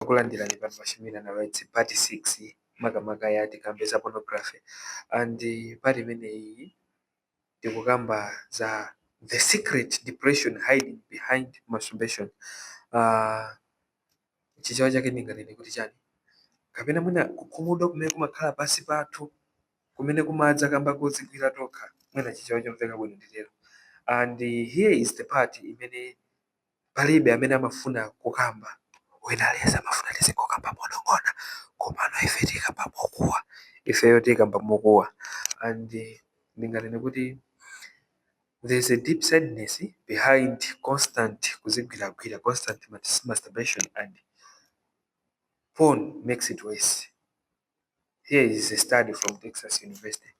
Kulandirani pano pachimina na rights part 6 makamaka ya tikambe za pornography and part imeneyi tikukamba za the secret depression hiding behind masturbation. Chichewa chake ndinganene kuti chani kapena mwina kukhumudwa kumene kumakhala pasi pathu kumene kumadza kamba kodzigwira tokha mwina chichewa chomveka bwino nditero. And here is the part imene palibe amene amafuna kukamba wina aliyense amafuna tizikukamba monong'ona komano ife tikamba mokuwa, ifeyo tikamba mokuwa. And ndinganene kuti there's a deep sadness behind constant kuzigwiragwira, constant masturbation, and porn makes it worse. Here is a study from Texas University.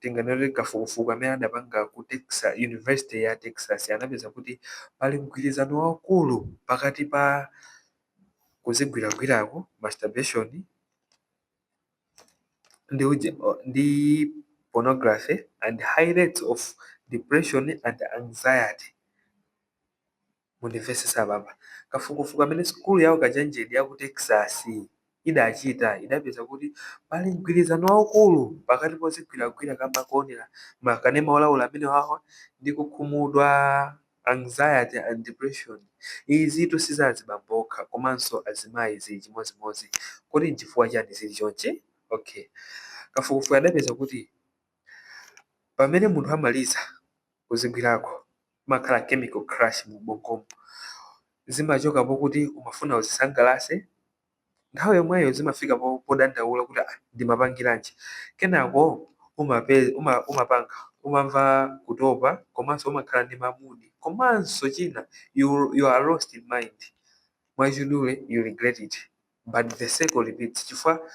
Tinganene kafukufuku amene adapanga ku Texas University ya Texas anapeza kuti pali mgwirizano waukulu pakati pa kuzigwiragwirako masturbation ndi pornography and high rates of depression and anxiety. Mundimvetsetse apapa kafukufuku amene sikulu yawo kajanjedi ya ku Texas idachita idapeza kuti pali mgwirizano waukulu pakati pozigwiragwira kamba kuonera makanema olaula amene wawa ndi kukhumudwa, anxiety and depression. Izi sizazibambokha komanso azimayi zili chimodzimodzi. Kodi n'chifukwa chani zili chonchi? Okay, kafukufuku adapeza kuti pamene munthu amaliza kuzigwirako kumakhala chemical crush mu ubongomo, zimachokapo kuti umafuna uzisangalase, nthawi yomweyo zimafika podandaula kuti ndimapangiranji, kenako umamva kutopa komanso umakhala ndi mamudi komanso china you are lost in mind, mwachidule you regret it but the cycle repeats. Chifukwa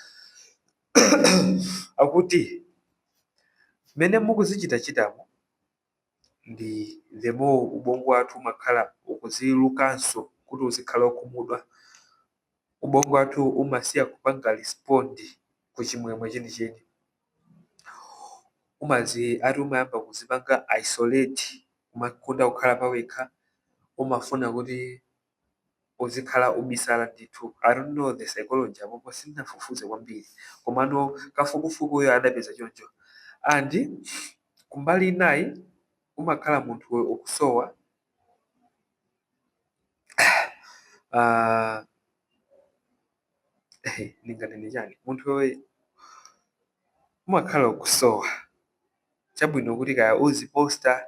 akuti mmene mukuzichitachitamo ndi the more ubongo wathu umakhala ukuzilukanso kuti uzikhala ukhumudwa, ubongo wathu umasiya kupanga respond ku chimwemwe chenicheni, umayamba kuzipanga isolate, umakunda kukhala pawekha, umafuna kuti uzikhala ubisala ndithu. I don't know the psychology apopo sindinafufuze kwambiri komano kafukufukuyo adapeza choncho. And kumbali inayi umakhala munthu ukusowa ndinganene chani, munthu wewe umakhala ukusowa chabwino kuti kaya uziposta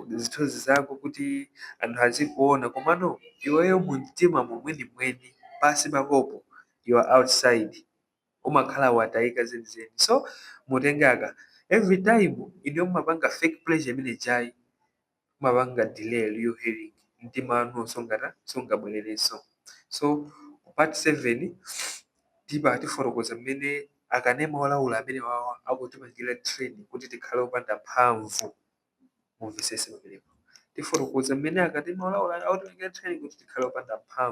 zithunzi zako kuti anthu azikuona komano iweyo mumtima mwenimweni pasi pakopo you are outside, umakhala watayika zenizeni. So mutengaka every time ine mumapanga fake pleasure imene jayi mumapanga delay real healing, mtima wanu sungabwererenso. So part 7 tifotokoza mmene akanema olaula amene wawa akutipangira training kuti tikhale opanda mphamvu. Mumvetsetse pamenepo tifotokoza mmene akanema olaula akutipangira training kuti tikhale opanda mphamvu.